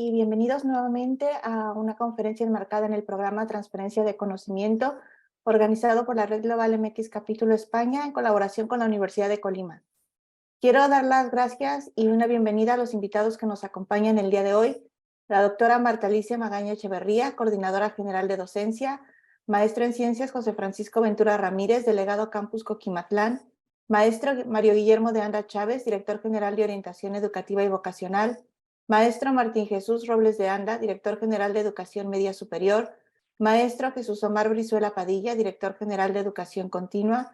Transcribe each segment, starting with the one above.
y bienvenidos nuevamente a una conferencia enmarcada en el programa Transferencia de Conocimiento, organizado por la Red Global MX Capítulo España en colaboración con la Universidad de Colima. Quiero dar las gracias y una bienvenida a los invitados que nos acompañan el día de hoy. La doctora Marta Alicia Magaña Echeverría, coordinadora general de docencia, maestro en ciencias José Francisco Ventura Ramírez, delegado Campus Coquimatlán, maestro Mario Guillermo de Anda Chávez, director general de orientación educativa y vocacional, maestro Martín Jesús Robles de Anda, director general de educación media superior, maestro Jesús Omar Brizuela Padilla, director general de educación continua,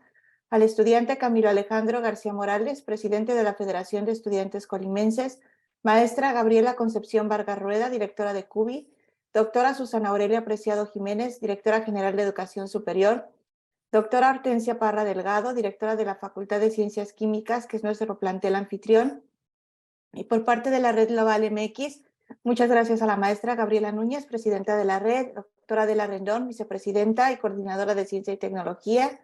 al estudiante Camilo Alejandro García Morales, presidente de la Federación de Estudiantes Colimenses, maestra Gabriela Concepción Vargas Rueda, directora de CUBI, doctora Susana Aurelia Preciado Jiménez, directora general de Educación Superior, doctora Hortensia Parra Delgado, directora de la Facultad de Ciencias Químicas, que es nuestro plantel anfitrión, y por parte de la Red Global MX, muchas gracias a la maestra Gabriela Núñez, presidenta de la red, doctora Adela Rendón, vicepresidenta y coordinadora de Ciencia y Tecnología,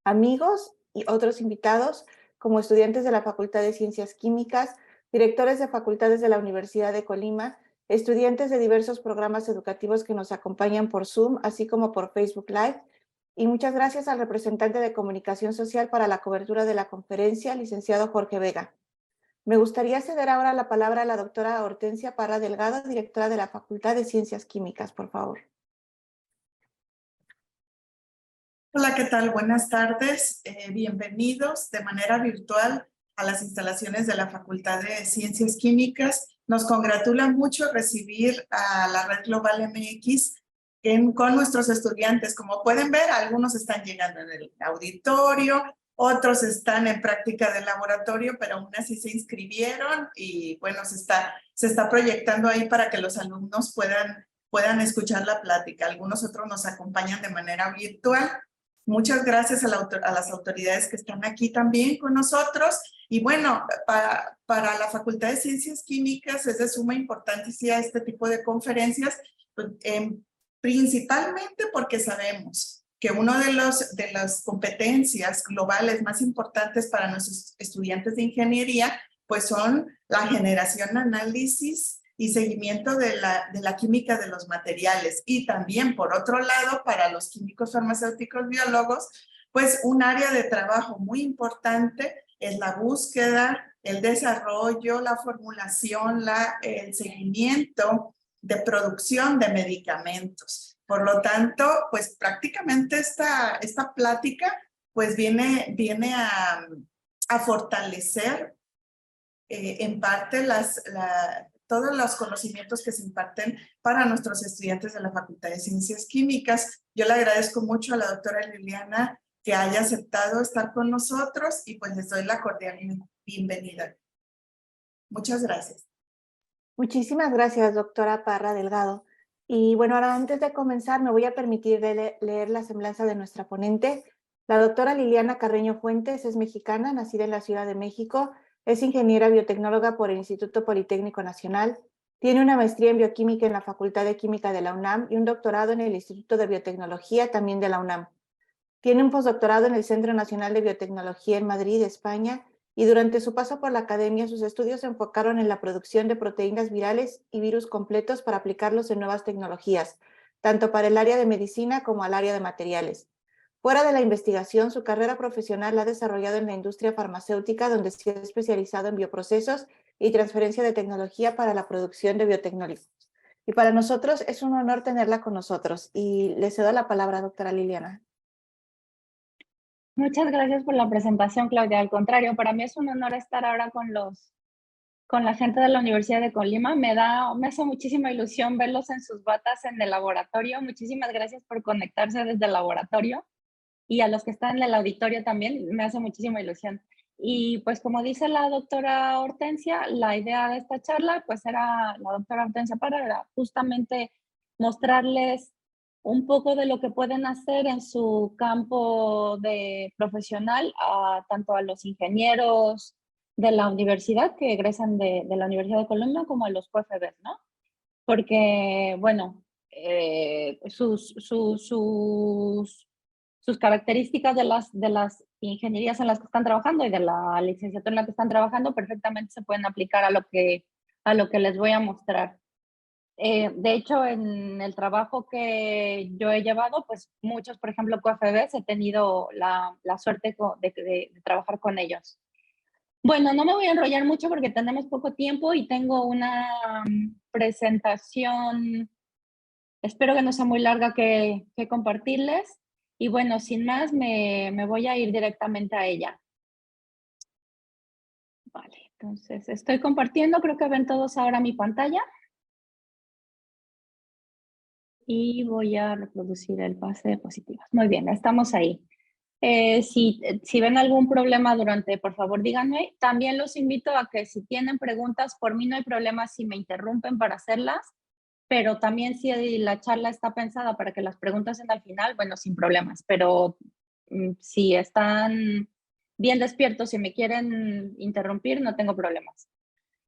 amigos y otros invitados, como estudiantes de la Facultad de Ciencias Químicas, directores de facultades de la Universidad de Colima, estudiantes de diversos programas educativos que nos acompañan por Zoom, así como por Facebook Live, y muchas gracias al representante de Comunicación Social para la cobertura de la conferencia, licenciado Jorge Vega. Me gustaría ceder ahora la palabra a la doctora Hortensia Parra Delgado, directora de la Facultad de Ciencias Químicas, por favor. Hola, ¿qué tal? Buenas tardes. Bienvenidos de manera virtual a las instalaciones de la Facultad de Ciencias Químicas. Nos congratula mucho recibir a la Red Global MX con nuestros estudiantes. Como pueden ver, algunos están llegando en el auditorio, otros están en práctica de laboratorio, pero aún así se inscribieron y bueno, se está proyectando ahí para que los alumnos puedan escuchar la plática. Algunos otros nos acompañan de manera virtual. Muchas gracias a las autoridades que están aquí también con nosotros. Y bueno, para la Facultad de Ciencias Químicas es de suma importancia este tipo de conferencias, principalmente porque sabemos que una de las competencias globales más importantes para nuestros estudiantes de ingeniería, pues son la generación, análisis y seguimiento de la química de los materiales. Y también, por otro lado, para los químicos farmacéuticos biólogos, pues un área de trabajo muy importante es la búsqueda, el desarrollo, la formulación, el seguimiento de producción de medicamentos. Por lo tanto, pues prácticamente esta plática pues viene a fortalecer en parte todos los conocimientos que se imparten para nuestros estudiantes de la Facultad de Ciencias Químicas. Yo le agradezco mucho a la doctora Liliana que haya aceptado estar con nosotros y pues les doy la cordial bienvenida. Muchas gracias. Muchísimas gracias, doctora Parra Delgado. Y bueno, ahora antes de comenzar me voy a permitir leer la semblanza de nuestra ponente. La doctora Liliana Carreño Fuentes es mexicana, nacida en la Ciudad de México, es ingeniera biotecnóloga por el Instituto Politécnico Nacional, tiene una maestría en bioquímica en la Facultad de Química de la UNAM y un doctorado en el Instituto de Biotecnología también de la UNAM. Tiene un postdoctorado en el Centro Nacional de Biotecnología en Madrid, España, y durante su paso por la academia sus estudios se enfocaron en la producción de proteínas virales y virus completos para aplicarlos en nuevas tecnologías, tanto para el área de medicina como al área de materiales. Fuera de la investigación, su carrera profesional la ha desarrollado en la industria farmacéutica, donde se ha especializado en bioprocesos y transferencia de tecnología para la producción de biotecnológicos. Y para nosotros es un honor tenerla con nosotros. Y le cedo la palabra, doctora Liliana. Muchas gracias por la presentación, Claudia. Al contrario, para mí es un honor estar ahora con la gente de la Universidad de Colima. Me hace muchísima ilusión verlos en sus batas en el laboratorio. Muchísimas gracias por conectarse desde el laboratorio. Y a los que están en el auditorio también, me hace muchísima ilusión. Y pues como dice la doctora Hortensia, la idea de esta charla, pues era, la doctora Hortensia Parra, era justamente mostrarles un poco de lo que pueden hacer en su campo de profesional, tanto a los ingenieros de la universidad que egresan de la Universidad de Colombia como a los PFBs, ¿no? Porque, bueno, sus características de las ingenierías en las que están trabajando y de la licenciatura en la que están trabajando perfectamente se pueden aplicar a lo que les voy a mostrar. De hecho, en el trabajo que yo he llevado, pues muchos, por ejemplo, QFBs, he tenido la suerte de trabajar con ellos. Bueno, no me voy a enrollar mucho porque tenemos poco tiempo y tengo una presentación, espero que no sea muy larga que compartirles. Y bueno, sin más, me voy a ir directamente a ella. Vale, entonces estoy compartiendo, creo que ven todos ahora mi pantalla. Y voy a reproducir el pase de diapositivas. Muy bien, estamos ahí. Si ven algún problema durante, por favor díganme. También los invito a que si tienen preguntas, por mí no hay problema si me interrumpen para hacerlas, pero también si la charla está pensada para que las preguntas sean al final, bueno, sin problemas, pero si están bien despiertos y me quieren interrumpir, no tengo problemas.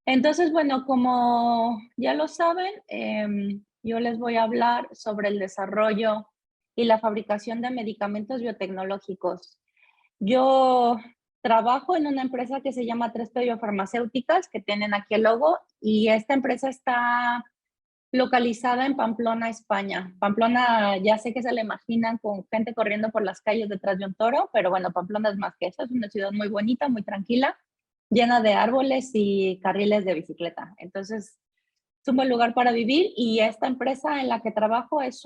Entonces, bueno, como ya lo saben, yo les voy a hablar sobre el desarrollo y la fabricación de medicamentos biotecnológicos. Yo trabajo en una empresa que se llama 3P Biofarmacéuticas, que tienen aquí el logo, y esta empresa está localizada en Pamplona, España. Pamplona, ya sé que se la imaginan con gente corriendo por las calles detrás de un toro, pero bueno, Pamplona es más que eso, es una ciudad muy bonita, muy tranquila, llena de árboles y carriles de bicicleta. Entonces, es un buen lugar para vivir y esta empresa en la que trabajo es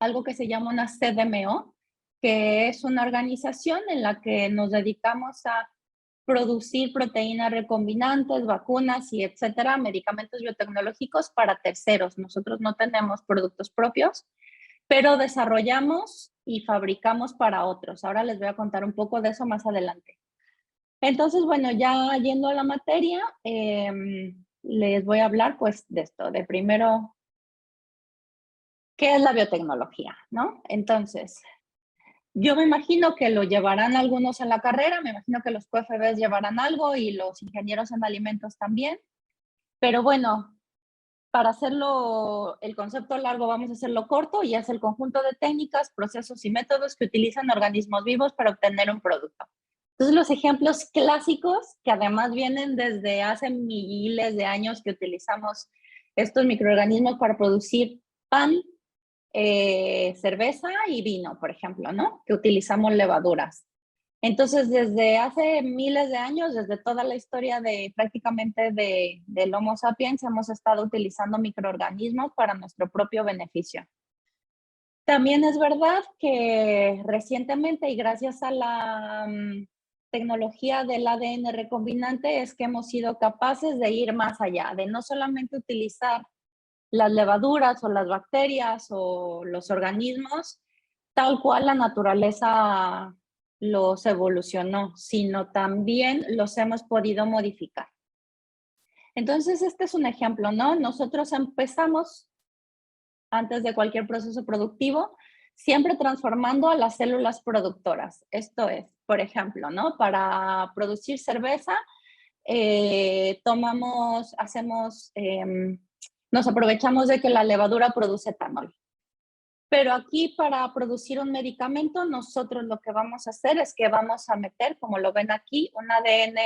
algo que se llama una CDMO, que es una organización en la que nos dedicamos a producir proteínas recombinantes, vacunas y etcétera, medicamentos biotecnológicos para terceros. Nosotros no tenemos productos propios, pero desarrollamos y fabricamos para otros. Ahora les voy a contar un poco de eso más adelante. Entonces, bueno, ya yendo a la materia, les voy a hablar pues de esto, de primero, ¿qué es la biotecnología? ¿No? Entonces, yo me imagino que lo llevarán algunos en la carrera, me imagino que los QFBs llevarán algo y los ingenieros en alimentos también, pero bueno, para hacerlo, el concepto largo vamos a hacerlo corto y es el conjunto de técnicas, procesos y métodos que utilizan organismos vivos para obtener un producto. Entonces, los ejemplos clásicos, que además vienen desde hace miles de años que utilizamos estos microorganismos para producir pan, cerveza y vino, por ejemplo, ¿no? Que utilizamos levaduras. Entonces, desde hace miles de años, desde toda la historia de prácticamente del Homo sapiens, hemos estado utilizando microorganismos para nuestro propio beneficio. También es verdad que recientemente y gracias a la tecnología del ADN recombinante es que hemos sido capaces de ir más allá, de no solamente utilizar las levaduras o las bacterias o los organismos tal cual la naturaleza los evolucionó, sino también los hemos podido modificar. Entonces, este es un ejemplo, ¿no? Nosotros empezamos, antes de cualquier proceso productivo, siempre transformando a las células productoras. Esto es, por ejemplo, ¿no? Para producir cerveza, nos aprovechamos de que la levadura produce etanol. Pero aquí para producir un medicamento, nosotros lo que vamos a hacer es que vamos a meter, como lo ven aquí, un ADN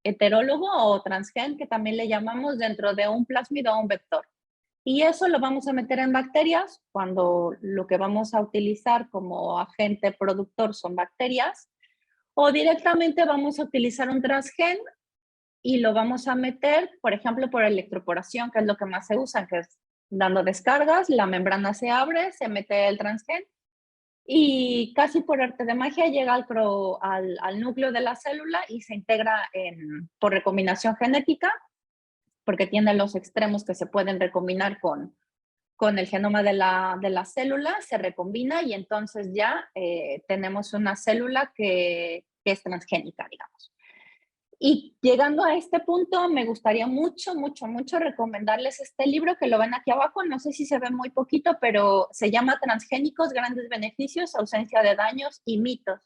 heterólogo o transgen, que también le llamamos, dentro de un plásmido o un vector. Y eso lo vamos a meter en bacterias cuando lo que vamos a utilizar como agente productor son bacterias, o directamente vamos a utilizar un transgen y lo vamos a meter, por ejemplo, por electroporación, que es lo que más se usa, que es dando descargas, la membrana se abre, se mete el transgen y casi por arte de magia llega al núcleo de la célula y se integra por recombinación genética, porque tiene los extremos que se pueden recombinar con el genoma de la célula, se recombina y entonces ya tenemos una célula que es transgénica, digamos. Y llegando a este punto, me gustaría mucho, mucho, mucho recomendarles este libro que lo ven aquí abajo. No sé si se ve muy poquito, pero se llama Transgénicos, Grandes Beneficios, Ausencia de Daños y Mitos.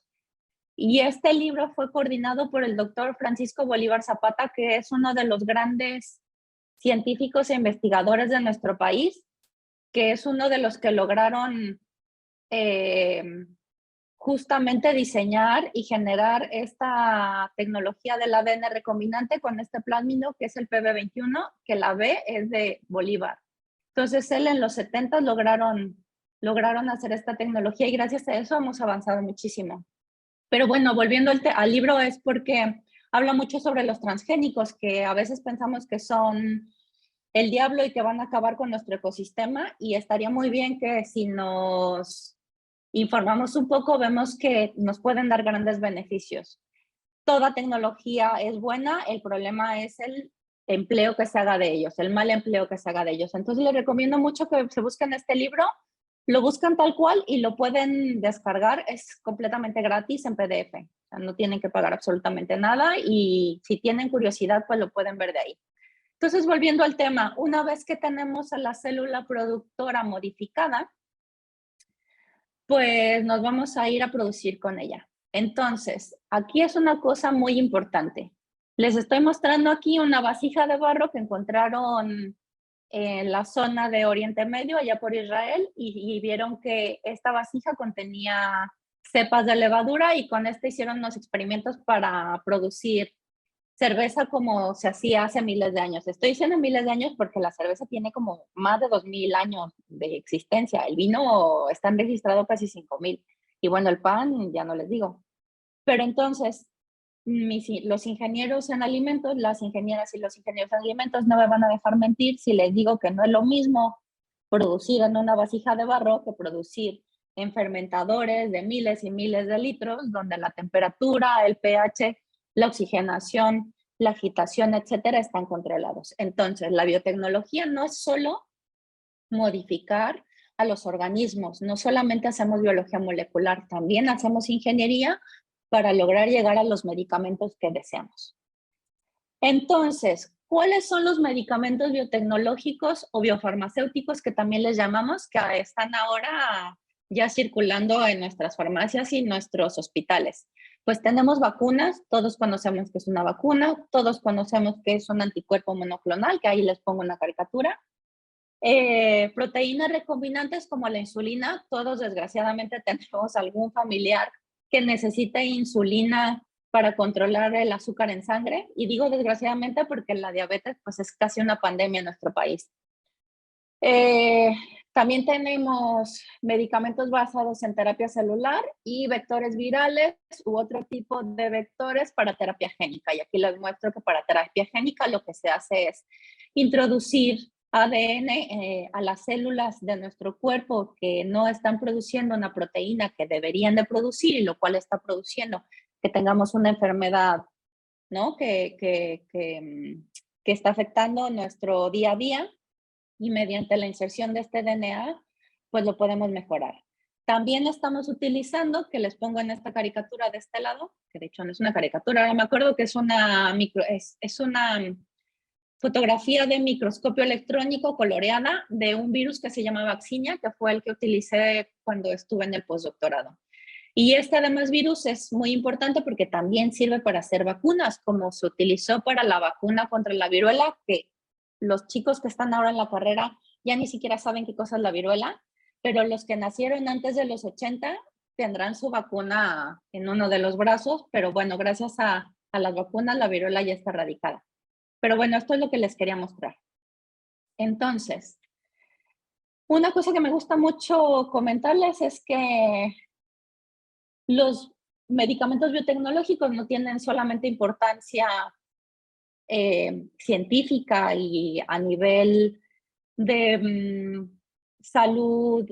Y este libro fue coordinado por el doctor Francisco Bolívar Zapata, que es uno de los grandes científicos e investigadores de nuestro país, que es uno de los que lograron justamente diseñar y generar esta tecnología del ADN recombinante con este plásmido que es el PB21, que la B es de Bolívar. Entonces, él en los 70 lograron hacer esta tecnología y gracias a eso hemos avanzado muchísimo. Pero bueno, volviendo al libro es porque habla mucho sobre los transgénicos, que a veces pensamos que son el diablo y que van a acabar con nuestro ecosistema, y estaría muy bien que si nos informamos un poco, vemos que nos pueden dar grandes beneficios. Toda tecnología es buena, el problema es el empleo que se haga de ellos, el mal empleo que se haga de ellos. Entonces les recomiendo mucho que se busquen este libro, lo buscan tal cual y lo pueden descargar, es completamente gratis en PDF, o sea, no tienen que pagar absolutamente nada y si tienen curiosidad pues lo pueden ver de ahí. Entonces, volviendo al tema, una vez que tenemos a la célula productora modificada, pues nos vamos a ir a producir con ella. Entonces, aquí es una cosa muy importante. Les estoy mostrando aquí una vasija de barro que encontraron en la zona de Oriente Medio, allá por Israel, y vieron que esta vasija contenía cepas de levadura y con esta hicieron unos experimentos para producir cerveza como se hacía hace miles de años. Estoy diciendo miles de años porque la cerveza tiene como más de 2000 años de existencia. El vino está registrado casi 5000. Y bueno, el pan ya no les digo. Pero entonces, los ingenieros en alimentos, las ingenieras y los ingenieros en alimentos no me van a dejar mentir si les digo que no es lo mismo producir en una vasija de barro que producir en fermentadores de miles y miles de litros, donde la temperatura, el pH, la oxigenación, la agitación, etcétera, están controlados. Entonces, la biotecnología no es solo modificar a los organismos, no solamente hacemos biología molecular, también hacemos ingeniería para lograr llegar a los medicamentos que deseamos. Entonces, ¿cuáles son los medicamentos biotecnológicos o biofarmacéuticos que también les llamamos, que están ahora ya circulando en nuestras farmacias y nuestros hospitales? Pues tenemos vacunas, todos conocemos que es una vacuna, todos conocemos que es un anticuerpo monoclonal, que ahí les pongo una caricatura. Proteínas recombinantes como la insulina, todos desgraciadamente tenemos algún familiar que necesite insulina para controlar el azúcar en sangre, y digo desgraciadamente porque la diabetes pues es casi una pandemia en nuestro país. También tenemos medicamentos basados en terapia celular y vectores virales u otro tipo de vectores para terapia génica. Y aquí les muestro que para terapia génica lo que se hace es introducir ADN a las células de nuestro cuerpo que no están produciendo una proteína que deberían de producir, y lo cual está produciendo que tengamos una enfermedad, ¿no? que está afectando nuestro día a día, y mediante la inserción de este DNA, pues lo podemos mejorar. También estamos utilizando, que les pongo en esta caricatura de este lado, que de hecho no es una caricatura, ahora me acuerdo que es una fotografía de microscopio electrónico coloreada de un virus que se llama Vaccinia, que fue el que utilicé cuando estuve en el postdoctorado. Y este además virus es muy importante porque también sirve para hacer vacunas, como se utilizó para la vacuna contra la viruela, que los chicos que están ahora en la carrera ya ni siquiera saben qué cosa es la viruela, pero los que nacieron antes de los 80 tendrán su vacuna en uno de los brazos, pero bueno, gracias a las vacunas la viruela ya está erradicada. Pero bueno, esto es lo que les quería mostrar. Entonces, una cosa que me gusta mucho comentarles es que los medicamentos biotecnológicos no tienen solamente importancia científica y a nivel de salud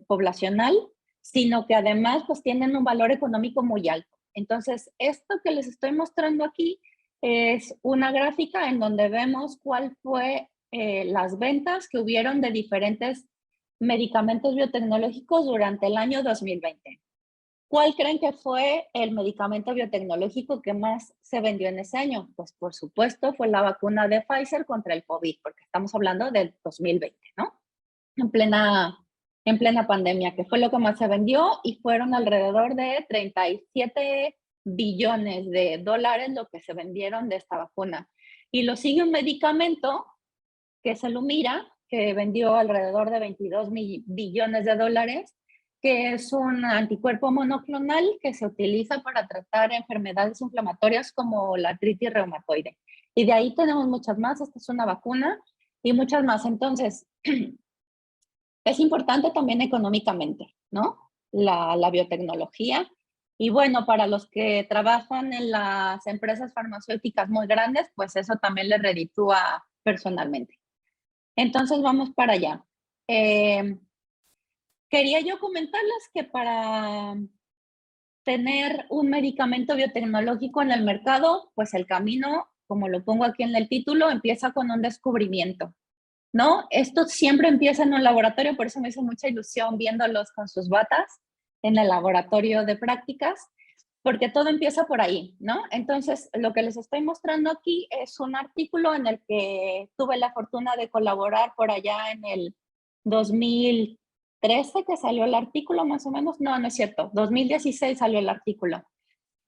poblacional, sino que además pues tienen un valor económico muy alto. Entonces, esto que les estoy mostrando aquí es una gráfica en donde vemos cuál fue las ventas que hubieron de diferentes medicamentos biotecnológicos durante el año 2020. ¿Cuál creen que fue el medicamento biotecnológico que más se vendió en ese año? Pues por supuesto fue la vacuna de Pfizer contra el COVID, porque estamos hablando del 2020, ¿no? En plena pandemia, que fue lo que más se vendió, y fueron alrededor de 37 billones de dólares lo que se vendieron de esta vacuna. Y lo sigue un medicamento que es el Humira, que vendió alrededor de 22 billones de dólares, que es un anticuerpo monoclonal que se utiliza para tratar enfermedades inflamatorias como la artritis reumatoide. Y de ahí tenemos muchas más. Esta es una vacuna y muchas más. Entonces, es importante también económicamente, ¿no? La biotecnología. Y bueno, para los que trabajan en las empresas farmacéuticas muy grandes, pues eso también les reditúa personalmente. Entonces, vamos para allá. Quería yo comentarles que para tener un medicamento biotecnológico en el mercado, pues el camino, como lo pongo aquí en el título, empieza con un descubrimiento, ¿no? Esto siempre empieza en un laboratorio, por eso me hizo mucha ilusión viéndolos con sus batas en el laboratorio de prácticas, porque todo empieza por ahí, ¿no? Entonces, lo que les estoy mostrando aquí es un artículo en el que tuve la fortuna de colaborar por allá en el 2013, que salió el artículo más o menos. No, no es cierto, 2016 salió el artículo.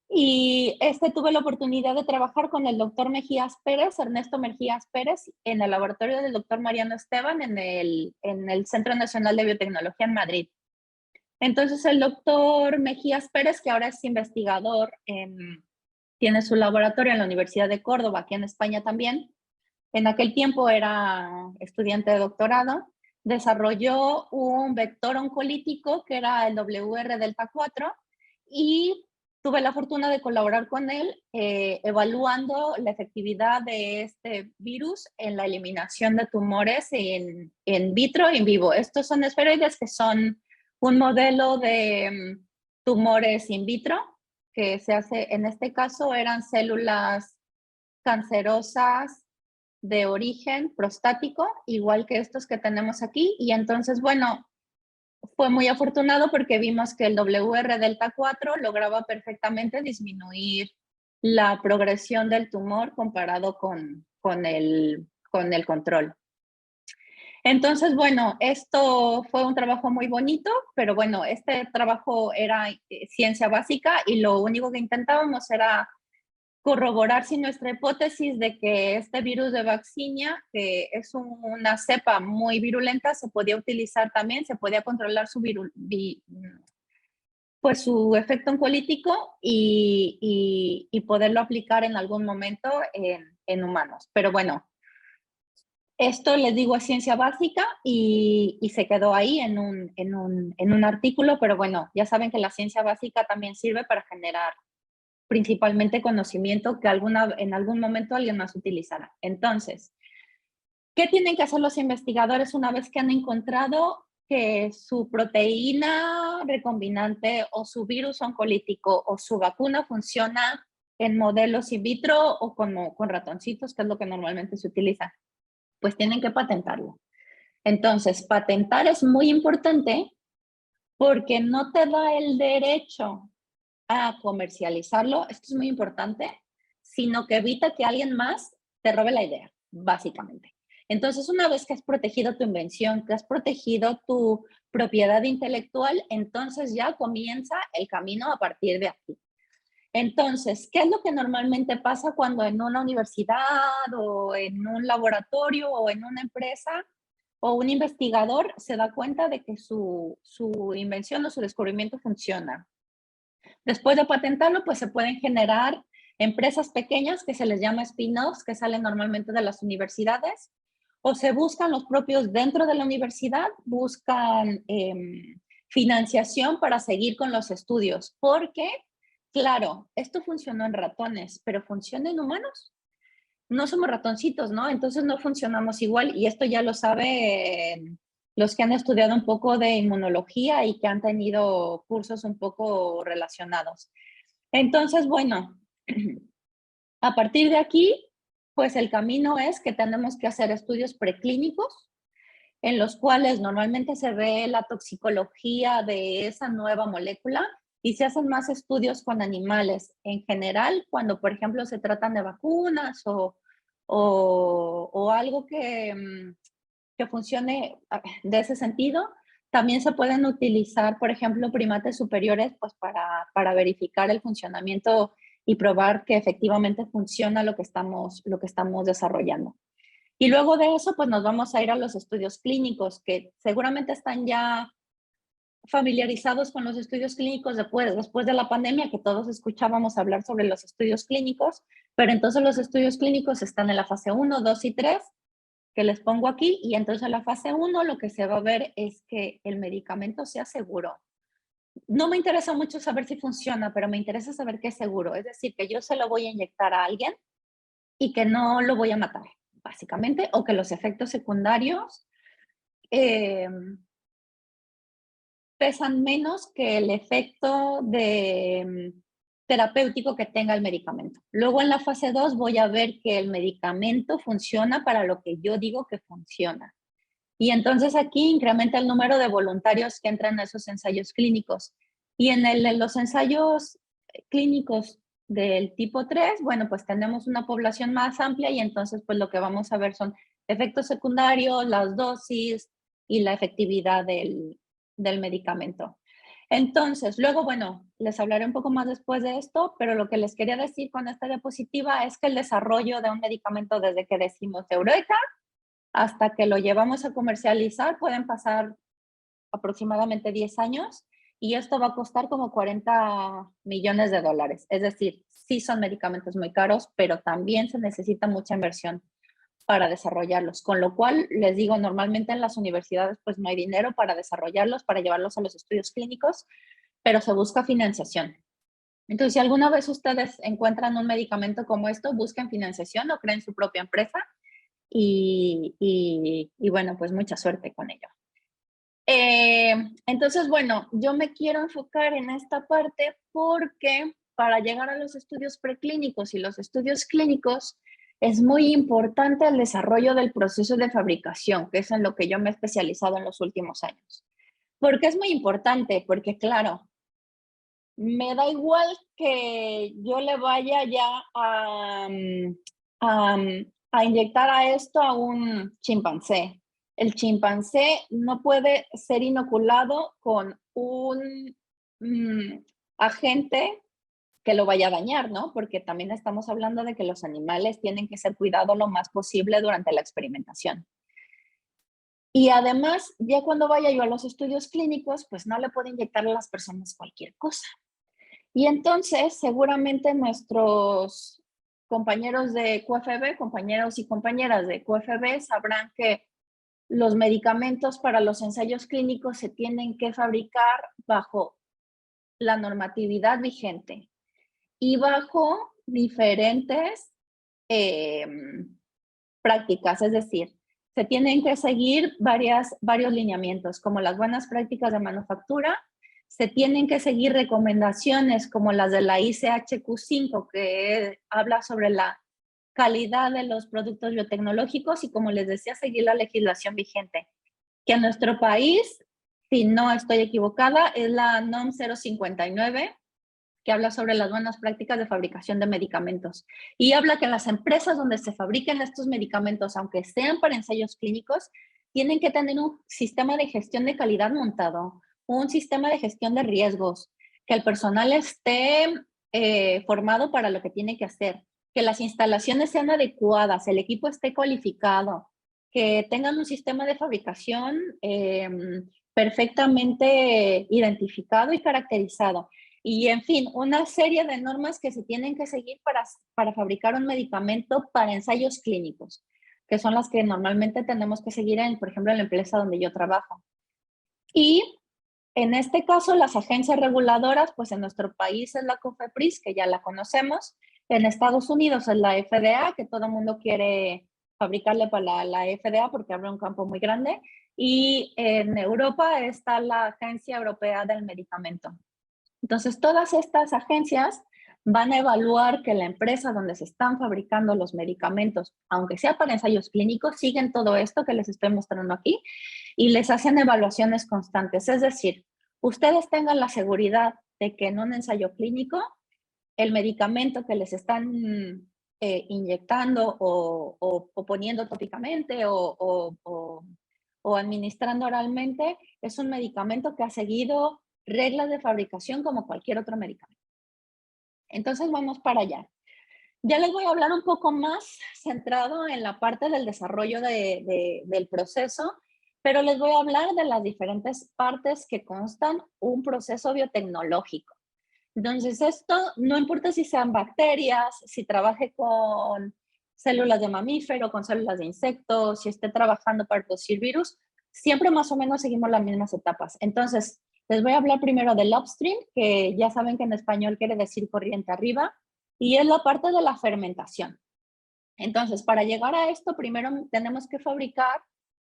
Y tuve la oportunidad de trabajar con el doctor Mejías Pérez, Ernesto Mejías Pérez, en el laboratorio del doctor Mariano Esteban en el Centro Nacional de Biotecnología en Madrid. Entonces el doctor Mejías Pérez, que ahora es investigador, tiene su laboratorio en la Universidad de Córdoba, aquí en España también. En aquel tiempo era estudiante de doctorado. Desarrolló un vector oncolítico que era el WR delta 4 y tuve la fortuna de colaborar con él evaluando la efectividad de este virus en la eliminación de tumores en vitro e in vivo. Estos son esferoides que son un modelo de tumores in vitro que se hace, en este caso eran células cancerosas de origen prostático, igual que estos que tenemos aquí. Y entonces, bueno, fue muy afortunado porque vimos que el WR delta 4 lograba perfectamente disminuir la progresión del tumor comparado con el control. Entonces, bueno, esto fue un trabajo muy bonito, pero bueno, este trabajo era ciencia básica y lo único que intentábamos era corroborar si nuestra hipótesis de que este virus de Vaccinia, que es una cepa muy virulenta, se podía utilizar también, se podía controlar pues su efecto oncolítico y poderlo aplicar en algún momento en humanos. Pero bueno, esto les digo es ciencia básica y se quedó ahí en un artículo, pero bueno, ya saben que la ciencia básica también sirve para generar principalmente conocimiento que en algún momento alguien más utilizará. Entonces, ¿qué tienen que hacer los investigadores una vez que han encontrado que su proteína recombinante o su virus oncolítico o su vacuna funciona en modelos in vitro o con ratoncitos, que es lo que normalmente se utiliza? Pues tienen que patentarlo. Entonces, patentar es muy importante porque no te da el derecho a comercializarlo, esto es muy importante, sino que evita que alguien más te robe la idea, básicamente. Entonces, una vez que has protegido tu invención, que has protegido tu propiedad intelectual, entonces ya comienza el camino a partir de aquí. Entonces, ¿qué es lo que normalmente pasa cuando en una universidad o en un laboratorio o en una empresa o un investigador se da cuenta de que su invención o su descubrimiento funciona? Después de patentarlo, pues se pueden generar empresas pequeñas que se les llama spin-offs, que salen normalmente de las universidades, o se buscan los propios dentro de la universidad, buscan financiación para seguir con los estudios, porque, claro, esto funcionó en ratones, pero ¿funciona en humanos? No somos ratoncitos, ¿no? Entonces no funcionamos igual y esto ya lo saben los que han estudiado un poco de inmunología y que han tenido cursos un poco relacionados. Entonces, bueno, a partir de aquí, pues el camino es que tenemos que hacer estudios preclínicos en los cuales normalmente se ve la toxicología de esa nueva molécula y se hacen más estudios con animales en general, cuando por ejemplo se tratan de vacunas o algo que funcione de ese sentido. También se pueden utilizar, por ejemplo, primates superiores pues para verificar el funcionamiento y probar que efectivamente funciona lo que estamos desarrollando. Y luego de eso, pues nos vamos a ir a los estudios clínicos, que seguramente están ya familiarizados con los estudios clínicos después de la pandemia, que todos escuchábamos hablar sobre los estudios clínicos, pero entonces los estudios clínicos están en la fase 1, 2 y 3, que les pongo aquí, y entonces en la fase 1 lo que se va a ver es que el medicamento sea seguro. No me interesa mucho saber si funciona, pero me interesa saber que es seguro, es decir, que yo se lo voy a inyectar a alguien y que no lo voy a matar, básicamente, o que los efectos secundarios pesan menos que el efecto terapéutico que tenga el medicamento. Luego en la fase 2 voy a ver que el medicamento funciona para lo que yo digo que funciona. Y entonces aquí incrementa el número de voluntarios que entran a esos ensayos clínicos. Y en los ensayos clínicos del tipo 3, bueno, pues tenemos una población más amplia y entonces pues lo que vamos a ver son efectos secundarios, las dosis y la efectividad del medicamento. Entonces, luego, bueno, les hablaré un poco más después de esto, pero lo que les quería decir con esta diapositiva es que el desarrollo de un medicamento desde que decimos eureka hasta que lo llevamos a comercializar pueden pasar aproximadamente 10 años y esto va a costar como 40 millones de dólares. Es decir, sí son medicamentos muy caros, pero también se necesita mucha inversión para desarrollarlos, con lo cual les digo, normalmente en las universidades pues no hay dinero para desarrollarlos, para llevarlos a los estudios clínicos, pero se busca financiación. Entonces, si alguna vez ustedes encuentran un medicamento como esto, busquen financiación o creen su propia empresa y bueno, pues mucha suerte con ello. Entonces, bueno, yo me quiero enfocar en esta parte porque para llegar a los estudios preclínicos y los estudios clínicos es muy importante el desarrollo del proceso de fabricación, que es en lo que yo me he especializado en los últimos años. ¿Por qué es muy importante? Porque, claro, me da igual que yo le vaya ya a inyectar a esto a un chimpancé. El chimpancé no puede ser inoculado con un agente que lo vaya a dañar, ¿no? Porque también estamos hablando de que los animales tienen que ser cuidados lo más posible durante la experimentación. Y además, ya cuando vaya yo a los estudios clínicos, pues no le puedo inyectar a las personas cualquier cosa. Y entonces, seguramente nuestros compañeros de QFB, compañeros y compañeras de QFB, sabrán que los medicamentos para los ensayos clínicos se tienen que fabricar bajo la normatividad vigente y bajo diferentes prácticas, es decir, se tienen que seguir varios lineamientos, como las buenas prácticas de manufactura, se tienen que seguir recomendaciones como las de la ICHQ5, que habla sobre la calidad de los productos biotecnológicos y, como les decía, seguir la legislación vigente, que en nuestro país, si no estoy equivocada, es la NOM 059, que habla sobre las buenas prácticas de fabricación de medicamentos. Y habla que las empresas donde se fabriquen estos medicamentos, aunque sean para ensayos clínicos, tienen que tener un sistema de gestión de calidad montado, un sistema de gestión de riesgos, que el personal esté formado para lo que tiene que hacer, que las instalaciones sean adecuadas, el equipo esté cualificado, que tengan un sistema de fabricación perfectamente identificado y caracterizado. Y, en fin, una serie de normas que se tienen que seguir para fabricar un medicamento para ensayos clínicos, que son las que normalmente tenemos que seguir, por ejemplo, en la empresa donde yo trabajo. Y en este caso, las agencias reguladoras, pues en nuestro país es la COFEPRIS, que ya la conocemos. En Estados Unidos es la FDA, que todo el mundo quiere fabricarle para la FDA porque abre un campo muy grande. Y en Europa está la Agencia Europea del Medicamento. Entonces, todas estas agencias van a evaluar que la empresa donde se están fabricando los medicamentos, aunque sea para ensayos clínicos, siguen todo esto que les estoy mostrando aquí y les hacen evaluaciones constantes. Es decir, ustedes tengan la seguridad de que en un ensayo clínico el medicamento que les están inyectando o poniendo tópicamente o administrando oralmente es un medicamento que ha seguido reglas de fabricación como cualquier otro medicamento. Entonces vamos para allá. Ya les voy a hablar un poco más centrado en la parte del desarrollo del proceso, pero les voy a hablar de las diferentes partes que constan un proceso biotecnológico. Entonces, esto no importa si sean bacterias, si trabaje con células de mamífero, con células de insectos, si esté trabajando para producir virus, siempre más o menos seguimos las mismas etapas. Entonces, les voy a hablar primero del upstream, que ya saben que en español quiere decir corriente arriba, y es la parte de la fermentación. Entonces, para llegar a esto, primero tenemos que fabricar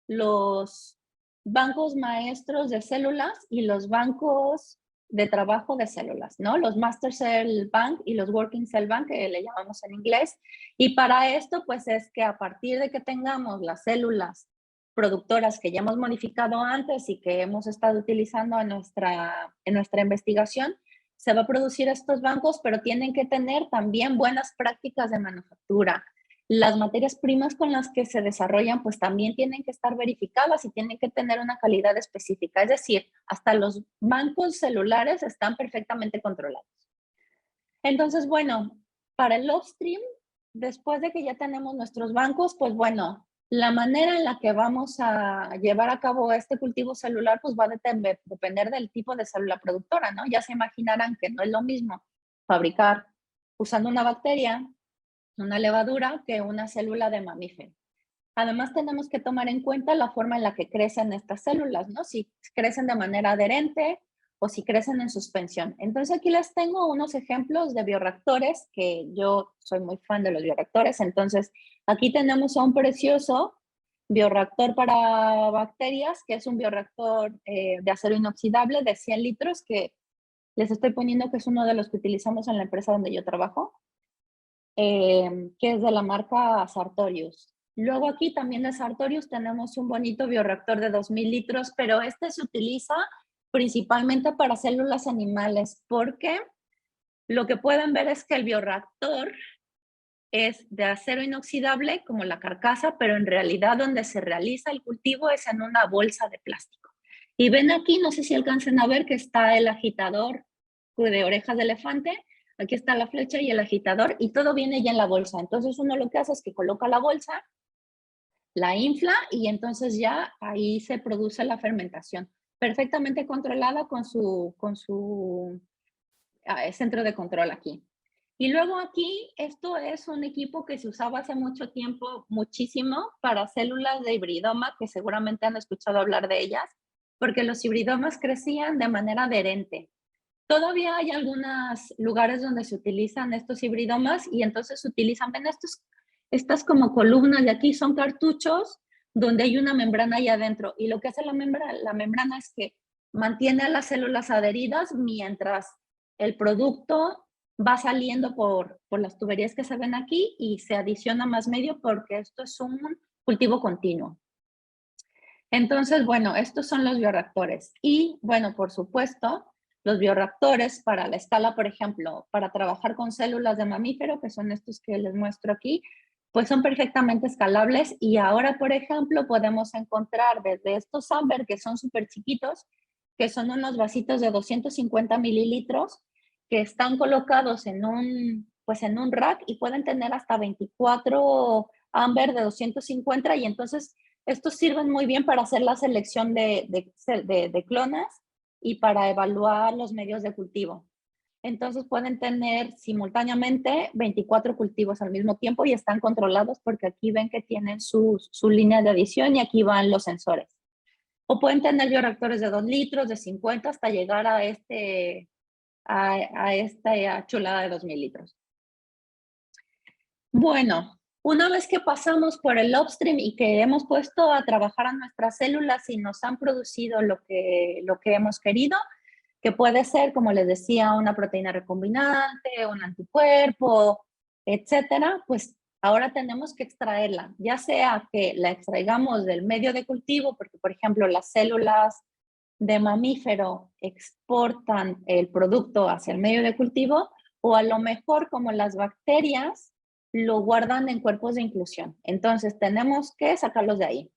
los bancos maestros de células y los bancos de trabajo de células, ¿no? Los Master Cell Bank y los Working Cell Bank, que le llamamos en inglés. Y para esto, pues es que a partir de que tengamos las células productoras que ya hemos modificado antes y que hemos estado utilizando en nuestra investigación, se va a producir estos bancos, pero tienen que tener también buenas prácticas de manufactura. Las materias primas con las que se desarrollan pues también tienen que estar verificadas y tienen que tener una calidad específica. Es decir, hasta los bancos celulares están perfectamente controlados. Entonces, bueno, para el upstream, después de que ya tenemos nuestros bancos, pues bueno, la manera en la que vamos a llevar a cabo este cultivo celular pues va a depender del tipo de célula productora, ¿no? Ya se imaginarán que no es lo mismo fabricar usando una bacteria, una levadura, que una célula de mamífero. Además, tenemos que tomar en cuenta la forma en la que crecen estas células, ¿no? Si crecen de manera adherente o si crecen en suspensión. Entonces, aquí les tengo unos ejemplos de bioreactores, que yo soy muy fan de los bioreactores. Entonces, aquí tenemos a un precioso bioreactor para bacterias, que es un bioreactor de acero inoxidable de 100 litros, que les estoy poniendo que es uno de los que utilizamos en la empresa donde yo trabajo. Que es de la marca Sartorius. Luego aquí también de Sartorius tenemos un bonito bioreactor de 2000 litros, pero este se utiliza principalmente para células animales, porque lo que pueden ver es que el bioreactor es de acero inoxidable como la carcasa, pero en realidad donde se realiza el cultivo es en una bolsa de plástico. Y ven aquí, no sé si alcancen a ver que está el agitador de orejas de elefante. Aquí está la flecha y el agitador y todo viene ya en la bolsa. Entonces uno lo que hace es que coloca la bolsa, la infla y entonces ya ahí se produce la fermentación. Perfectamente controlada con su centro de control aquí. Y luego aquí, esto es un equipo que se usaba hace mucho tiempo, muchísimo, para células de hibridoma, que seguramente han escuchado hablar de ellas, porque los hibridomas crecían de manera adherente. Todavía hay algunos lugares donde se utilizan estos hibridomas y entonces se utilizan, ven, estas como columnas de aquí son cartuchos donde hay una membrana ahí adentro y lo que hace la membrana es que mantiene a las células adheridas mientras el producto va saliendo por las tuberías que se ven aquí y se adiciona más medio porque esto es un cultivo continuo. Entonces, bueno, estos son los bioreactores y, bueno, por supuesto, los bioreactores para la escala, por ejemplo, para trabajar con células de mamífero, que son estos que les muestro aquí, pues son perfectamente escalables y ahora, por ejemplo, podemos encontrar desde estos Amber, que son súper chiquitos, que son unos vasitos de 250 mililitros, que están colocados en un rack y pueden tener hasta 24 Amber de 250 y entonces estos sirven muy bien para hacer la selección de clonas y para evaluar los medios de cultivo. Entonces pueden tener simultáneamente 24 cultivos al mismo tiempo y están controlados porque aquí ven que tienen su línea de adición y aquí van los sensores. O pueden tener bioreactores de 2 litros, de 50 hasta llegar a esta chulada de 2000 litros. Bueno, una vez que pasamos por el upstream y que hemos puesto a trabajar a nuestras células y nos han producido lo que hemos querido, que puede ser, como les decía, una proteína recombinante, un anticuerpo, etcétera, pues ahora tenemos que extraerla, ya sea que la extraigamos del medio de cultivo, porque por ejemplo las células de mamífero exportan el producto hacia el medio de cultivo, o a lo mejor como las bacterias lo guardan en cuerpos de inclusión. Entonces tenemos que sacarlos de ahí.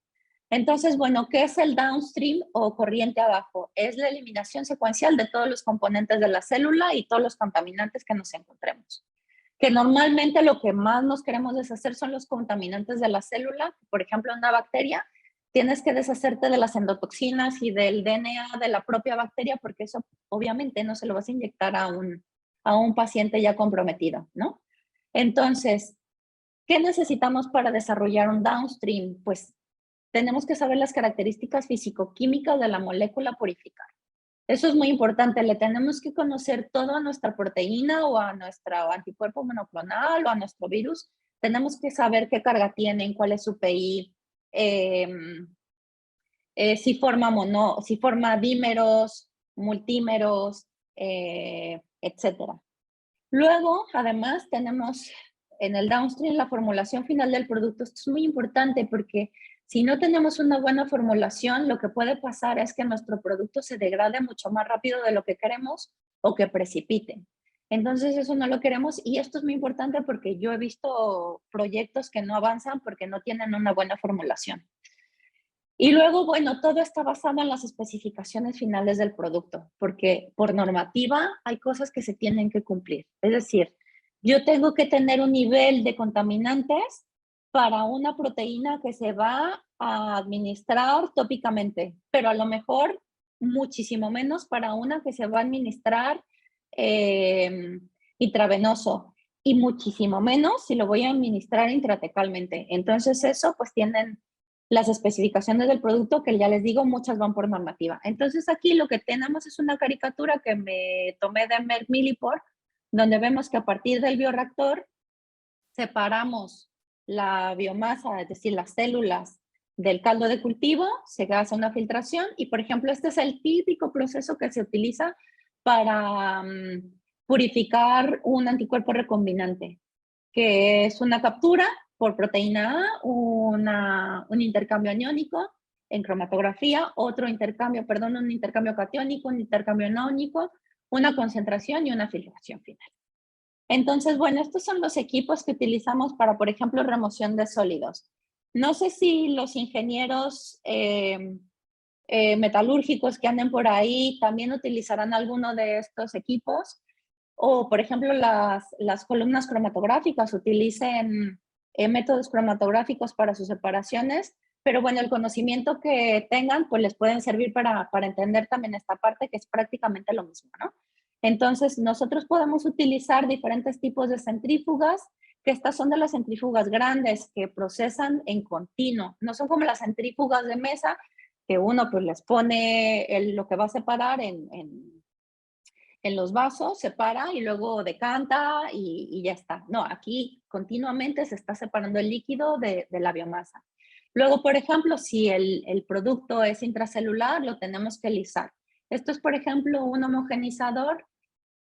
Entonces, bueno, ¿qué es el downstream o corriente abajo? Es la eliminación secuencial de todos los componentes de la célula y todos los contaminantes que nos encontremos. Que normalmente lo que más nos queremos deshacer son los contaminantes de la célula. Por ejemplo, una bacteria tienes que deshacerte de las endotoxinas y del DNA de la propia bacteria, porque eso obviamente no se lo vas a inyectar a un paciente ya comprometido, ¿no? Entonces, ¿qué necesitamos para desarrollar un downstream? Pues tenemos que saber las características físico-químicas de la molécula a purificar. Eso es muy importante, le tenemos que conocer todo a nuestra proteína o a nuestro anticuerpo monoclonal o a nuestro virus. Tenemos que saber qué carga tienen, cuál es su PI, si forma dímeros, multímeros, etcétera. Luego, además, tenemos en el downstream la formulación final del producto. Esto es muy importante porque si no tenemos una buena formulación, lo que puede pasar es que nuestro producto se degrade mucho más rápido de lo que queremos o que precipite. Entonces, eso no lo queremos y esto es muy importante porque yo he visto proyectos que no avanzan porque no tienen una buena formulación. Y luego, bueno, todo está basado en las especificaciones finales del producto, porque por normativa hay cosas que se tienen que cumplir. Es decir, yo tengo que tener un nivel de contaminantes para una proteína que se va a administrar tópicamente, pero a lo mejor muchísimo menos para una que se va a administrar intravenoso y muchísimo menos si lo voy a administrar intratecalmente. Entonces eso pues tienen las especificaciones del producto, que ya les digo, muchas van por normativa. Entonces aquí lo que tenemos es una caricatura que me tomé de Merck Millipore, donde vemos que a partir del bioreactor separamos la biomasa, es decir, las células del caldo de cultivo, se hace una filtración y, por ejemplo, este es el típico proceso que se utiliza para purificar un anticuerpo recombinante, que es una captura por proteína A, un intercambio aniónico en cromatografía, un intercambio catiónico, un intercambio aniónico, una concentración y una filtración final. Entonces, bueno, estos son los equipos que utilizamos para, por ejemplo, remoción de sólidos. No sé si los ingenieros metalúrgicos que anden por ahí también utilizarán alguno de estos equipos, o, por ejemplo, las columnas cromatográficas utilicen métodos cromatográficos para sus separaciones, pero bueno, el conocimiento que tengan, pues les pueden servir para entender también esta parte que es prácticamente lo mismo, ¿no? Entonces, nosotros podemos utilizar diferentes tipos de centrífugas, que estas son de las centrífugas grandes que procesan en continuo. No son como las centrífugas de mesa, que uno pues les pone lo que va a separar en los vasos, separa y luego decanta y ya está. No, aquí continuamente se está separando el líquido de la biomasa. Luego, por ejemplo, si el producto es intracelular, lo tenemos que lisar. Esto es, por ejemplo, un homogenizador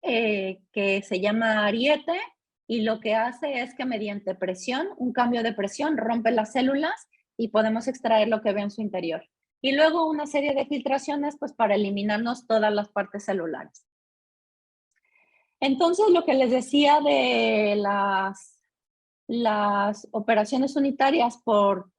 que se llama Ariete y lo que hace es que mediante presión, un cambio de presión, rompe las células y podemos extraer lo que ve en su interior. Y luego una serie de filtraciones pues para eliminarnos todas las partes celulares. Entonces, lo que les decía de las operaciones unitarias por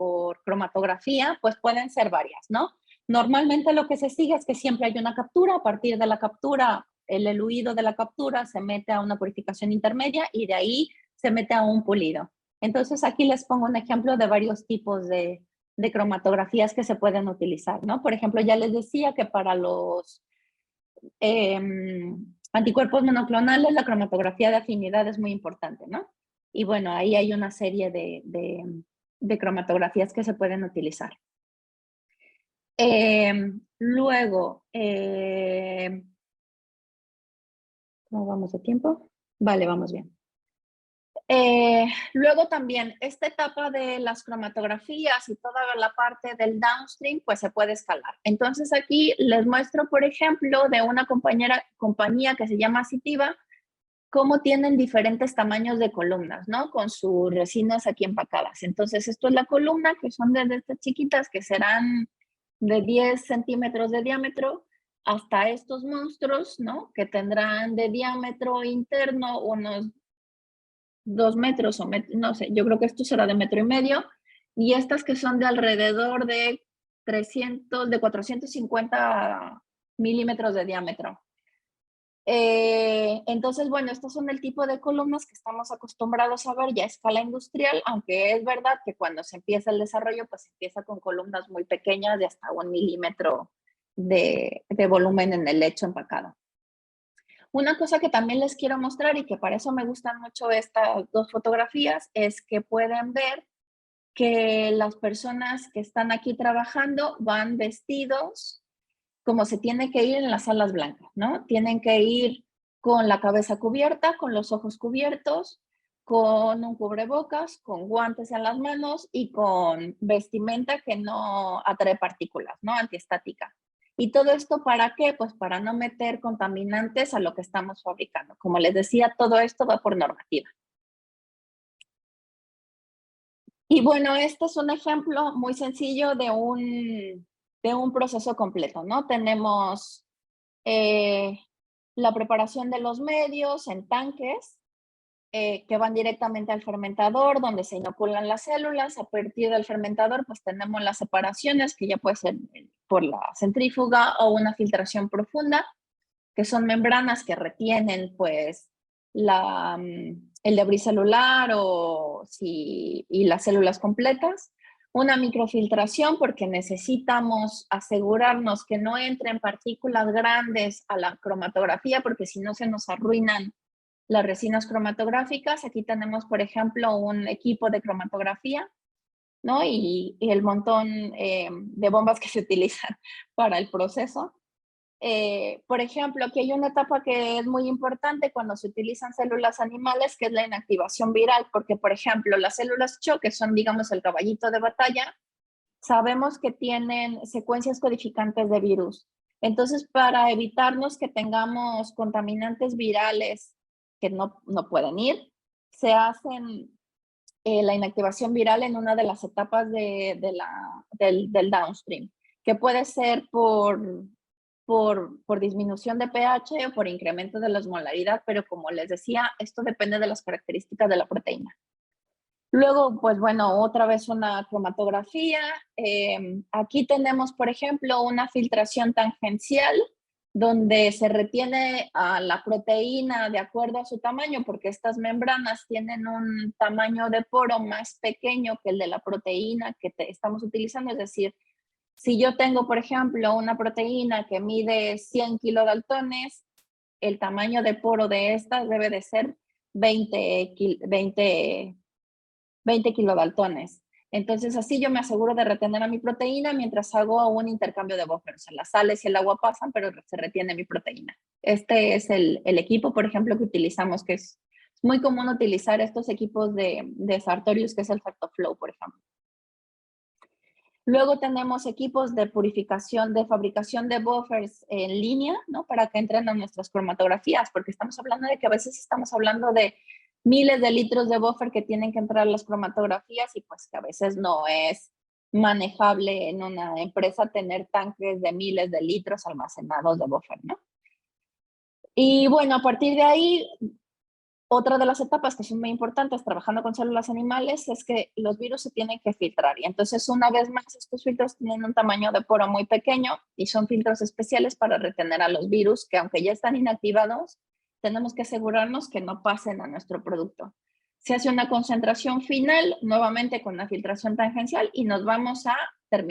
cromatografía, pues pueden ser varias, ¿no? Normalmente lo que se sigue es que siempre hay una captura, a partir de la captura, el eluido de la captura se mete a una purificación intermedia y de ahí se mete a un pulido. Entonces, aquí les pongo un ejemplo de varios tipos de cromatografías que se pueden utilizar, ¿no? Por ejemplo, ya les decía que para los anticuerpos monoclonales, la cromatografía de afinidad es muy importante, ¿no? Y bueno, ahí hay una serie de cromatografías que se pueden utilizar. Luego, ¿cómo vamos de tiempo? Vale, vamos bien. Luego también, esta etapa de las cromatografías y toda la parte del downstream, pues se puede escalar. Entonces aquí les muestro, por ejemplo, de una compañía que se llama Citiva, cómo tienen diferentes tamaños de columnas, ¿no? Con sus resinas aquí empacadas. Entonces, esto es la columna, que son de estas chiquitas, que serán de 10 centímetros de diámetro, hasta estos monstruos, ¿no? Que tendrán de diámetro interno unos 2 metros o no sé, yo creo que esto será de 1,5 metros, y estas que son de alrededor de 450 milímetros de diámetro. Entonces, bueno, estos son el tipo de columnas que estamos acostumbrados a ver ya a escala industrial, aunque es verdad que cuando se empieza el desarrollo, pues empieza con columnas muy pequeñas de hasta 1 milímetro de volumen en el lecho empacado. Una cosa que también les quiero mostrar y que para eso me gustan mucho estas dos fotografías es que pueden ver que las personas que están aquí trabajando van vestidos como se tiene que ir en las salas blancas, ¿no? Tienen que ir con la cabeza cubierta, con los ojos cubiertos, con un cubrebocas, con guantes en las manos y con vestimenta que no atrae partículas, ¿no? Antiestática. ¿Y todo esto para qué? Pues para no meter contaminantes a lo que estamos fabricando. Como les decía, todo esto va por normativa. Y bueno, este es un ejemplo muy sencillo de un proceso completo, ¿no? Tenemos la preparación de los medios en tanques que van directamente al fermentador, donde se inoculan las células. A partir del fermentador, pues tenemos las separaciones, que ya puede ser por la centrífuga o una filtración profunda, que son membranas que retienen, pues, el debris celular y las células completas. Una microfiltración, porque necesitamos asegurarnos que no entren partículas grandes a la cromatografía, porque si no se nos arruinan las resinas cromatográficas. Aquí tenemos, por ejemplo, un equipo de cromatografía, ¿no? Y el montón de bombas que se utilizan para el proceso. Por ejemplo, aquí hay una etapa que es muy importante cuando se utilizan células animales, que es la inactivación viral, porque, por ejemplo, las células CHO, que son, digamos, el caballito de batalla, sabemos que tienen secuencias codificantes de virus. Entonces, para evitarnos que tengamos contaminantes virales que no pueden ir, se hacen la inactivación viral en una de las etapas del downstream, que puede ser por disminución de pH o por incremento de la osmolaridad, pero como les decía, esto depende de las características de la proteína. Luego, pues bueno, otra vez una cromatografía. Aquí tenemos, por ejemplo, una filtración tangencial, donde se retiene a la proteína de acuerdo a su tamaño, porque estas membranas tienen un tamaño de poro más pequeño que el de la proteína que estamos utilizando. Es decir, si yo tengo, por ejemplo, una proteína que mide 100 kilodaltones, el tamaño de poro de esta debe de ser 20 kilodaltones. Entonces, así yo me aseguro de retener a mi proteína mientras hago un intercambio de buffer. O sea, las sales y el agua pasan, pero se retiene mi proteína. Este es el equipo, por ejemplo, que utilizamos, que es muy común utilizar estos equipos de Sartorius, que es el Sartoflow, por ejemplo. Luego tenemos equipos de purificación, de fabricación de buffers en línea, ¿no? Para que entren a nuestras cromatografías, porque estamos hablando de que a veces estamos hablando de miles de litros de buffer que tienen que entrar a las cromatografías y pues que a veces no es manejable en una empresa tener tanques de miles de litros almacenados de buffer, ¿no? Y bueno, a partir de ahí, otra de las etapas que son muy importantes trabajando con células animales es que los virus se tienen que filtrar. Y entonces, una vez más, estos filtros tienen un tamaño de poro muy pequeño y son filtros especiales para retener a los virus que, aunque ya están inactivados, tenemos que asegurarnos que no pasen a nuestro producto. Se hace una concentración final, nuevamente con la filtración tangencial, y nos vamos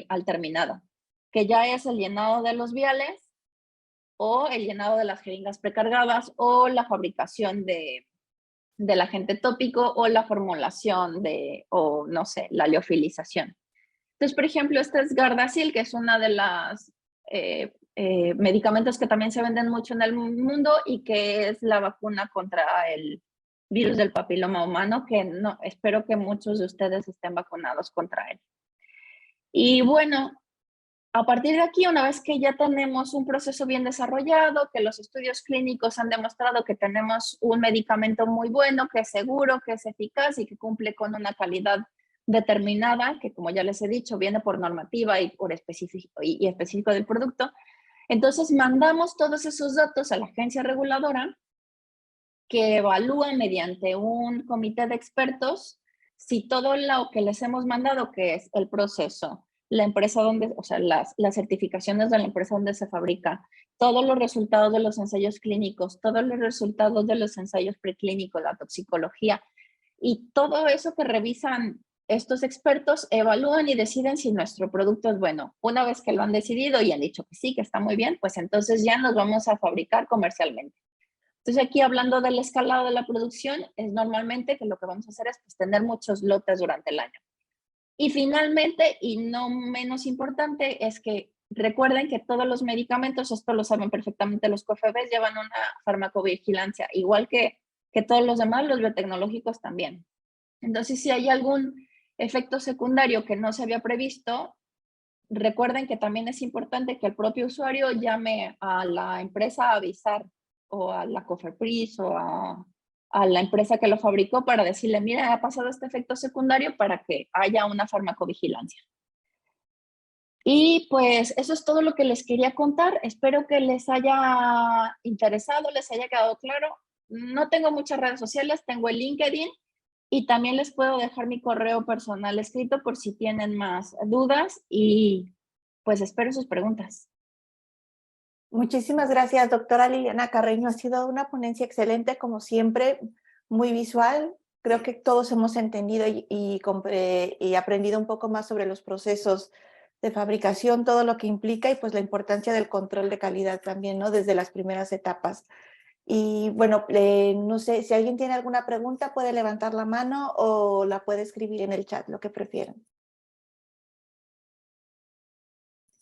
al terminado, que ya es el llenado de los viales o el llenado de las jeringas precargadas o la fabricación del agente tópico o la formulación o no sé, la liofilización. Entonces, por ejemplo, este es Gardasil, que es una de las medicamentos que también se venden mucho en el mundo y que es la vacuna contra el virus del papiloma humano, que no, espero que muchos de ustedes estén vacunados contra él. Y bueno, a partir de aquí, una vez que ya tenemos un proceso bien desarrollado, que los estudios clínicos han demostrado que tenemos un medicamento muy bueno, que es seguro, que es eficaz y que cumple con una calidad determinada, que como ya les he dicho, viene por normativa y por específico del producto, entonces mandamos todos esos datos a la agencia reguladora, que evalúa mediante un comité de expertos si todo lo que les hemos mandado, que es el proceso, la empresa donde, o sea, las certificaciones de la empresa donde se fabrica, todos los resultados de los ensayos clínicos, todos los resultados de los ensayos preclínicos, la toxicología, y todo eso que revisan estos expertos, evalúan y deciden si nuestro producto es bueno. Una vez que lo han decidido y han dicho que sí, que está muy bien, pues entonces ya nos vamos a fabricar comercialmente. Entonces aquí hablando del escalado de la producción, es normalmente que lo que vamos a hacer es pues, tener muchos lotes durante el año. Y finalmente, y no menos importante, es que recuerden que todos los medicamentos, esto lo saben perfectamente los COFEBES, llevan una farmacovigilancia, igual que todos los demás, los biotecnológicos también. Entonces, si hay algún efecto secundario que no se había previsto, recuerden que también es importante que el propio usuario llame a la empresa a avisar, o a la COFEPRIS, o a la empresa que lo fabricó para decirle, mira, ha pasado este efecto secundario, para que haya una farmacovigilancia. Y pues eso es todo lo que les quería contar. Espero que les haya interesado, les haya quedado claro. No tengo muchas redes sociales, tengo el LinkedIn y también les puedo dejar mi correo personal escrito por si tienen más dudas y pues espero sus preguntas. Muchísimas gracias, doctora Liliana Carreño. Ha sido una ponencia excelente, como siempre, muy visual. Creo que todos hemos entendido y aprendido un poco más sobre los procesos de fabricación, todo lo que implica y pues la importancia del control de calidad también, ¿no? Desde las primeras etapas. Y bueno, no sé, si alguien tiene alguna pregunta puede levantar la mano o la puede escribir en el chat, lo que prefieran.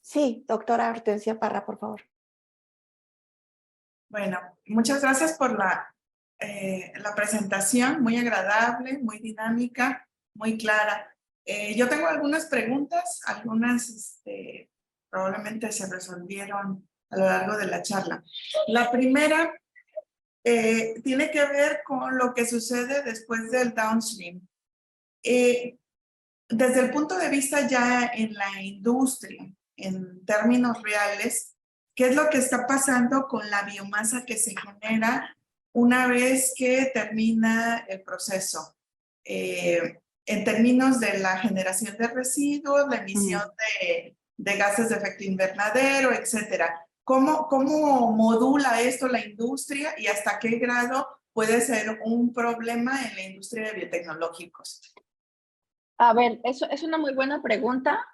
Sí, doctora Hortensia Parra, por favor. Bueno, muchas gracias por la presentación, muy agradable, muy dinámica, muy clara. Yo tengo algunas preguntas, algunas probablemente se resolvieron a lo largo de la charla. La primera tiene que ver con lo que sucede después del downstream. Desde el punto de vista ya en la industria, en términos reales, ¿qué es lo que está pasando con la biomasa que se genera una vez que termina el proceso? En términos de la generación de residuos, la emisión de gases de efecto invernadero, etcétera. ¿Cómo modula esto la industria y hasta qué grado puede ser un problema en la industria de biotecnológicos? A ver, eso es una muy buena pregunta.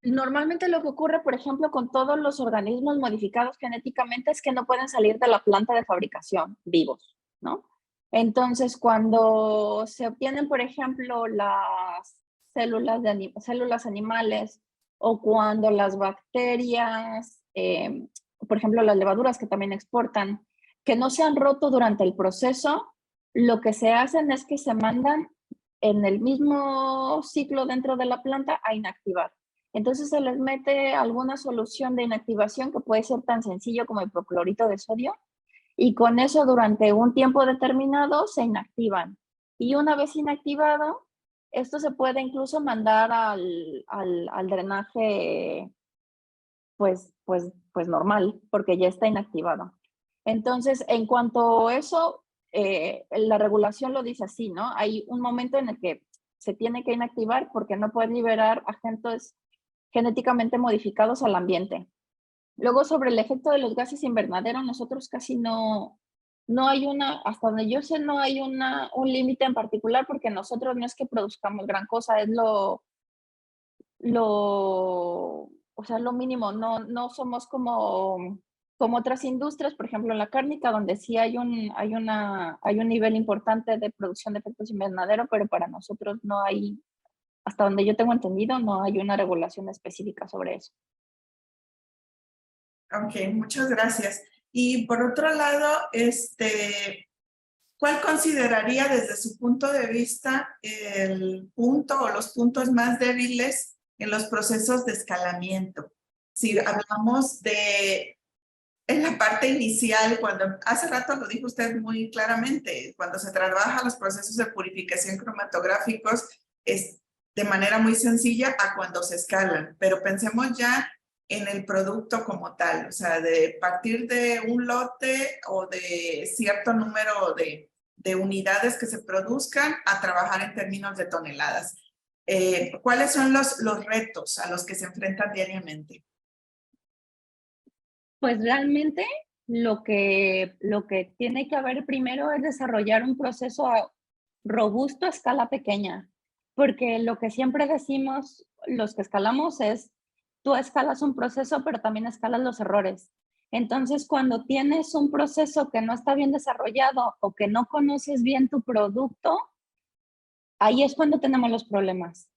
Normalmente lo que ocurre, por ejemplo, con todos los organismos modificados genéticamente es que no pueden salir de la planta de fabricación vivos, ¿no? Entonces, cuando se obtienen, por ejemplo, las células animales o cuando las bacterias, por ejemplo, las levaduras que también exportan, que no se han roto durante el proceso, lo que se hacen es que se mandan en el mismo ciclo dentro de la planta a inactivar. Entonces se les mete alguna solución de inactivación que puede ser tan sencillo como hipoclorito de sodio y con eso durante un tiempo determinado se inactivan. Y una vez inactivado, esto se puede incluso mandar al drenaje pues normal porque ya está inactivado. Entonces, en cuanto a eso, la regulación lo dice así, ¿no? Hay un momento en el que se tiene que inactivar porque no puede liberar agentes genéticamente modificados al ambiente. Luego, sobre el efecto de los gases invernadero, nosotros casi no hay hasta donde yo sé, no hay un límite en particular porque nosotros no es que produzcamos gran cosa, es o sea, lo mínimo, no somos como otras industrias, por ejemplo, en la cárnica, donde sí hay un nivel importante de producción de efectos invernadero, pero para nosotros no hay, hasta donde yo tengo entendido, no hay una regulación específica sobre eso. Ok, muchas gracias. Y por otro lado, ¿cuál consideraría desde su punto de vista el punto o los puntos más débiles en los procesos de escalamiento? Si hablamos en la parte inicial, cuando hace rato lo dijo usted muy claramente, cuando se trabaja los procesos de purificación cromatográficos es de manera muy sencilla a cuando se escalan, pero pensemos ya en el producto como tal, o sea, de partir de un lote o de cierto número de unidades que se produzcan a trabajar en términos de toneladas. ¿Cuáles son los retos a los que se enfrentan diariamente? Pues realmente lo que tiene que haber primero es desarrollar un proceso robusto a escala pequeña, porque lo que siempre decimos los que escalamos es, tú escalas un proceso, pero también escalas los errores. Entonces, cuando tienes un proceso que no está bien desarrollado o que no conoces bien tu producto, ahí es cuando tenemos los problemas.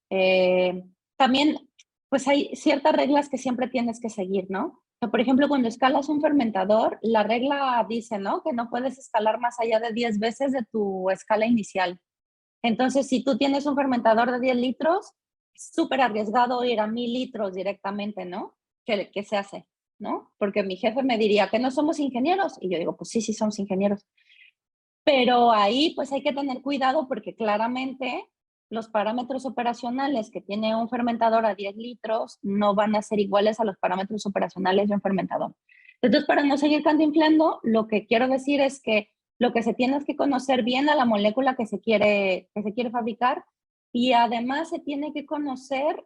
También, pues hay ciertas reglas que siempre tienes que seguir, ¿no? O sea, por ejemplo, cuando escalas un fermentador, la regla dice, ¿no? Que no puedes escalar más allá de 10 veces de tu escala inicial. Entonces, si tú tienes un fermentador de 10 litros, es súper arriesgado ir a 1000 litros directamente, ¿no? ¿Qué se hace? ¿No? Porque mi jefe me diría que no somos ingenieros. Y yo digo, pues sí, sí somos ingenieros. Pero ahí pues hay que tener cuidado porque claramente los parámetros operacionales que tiene un fermentador a 10 litros no van a ser iguales a los parámetros operacionales de un fermentador. Entonces, para no seguir cantinflando, lo que quiero decir es que lo que se tiene es que conocer bien a la molécula que se quiere fabricar y además se tiene que conocer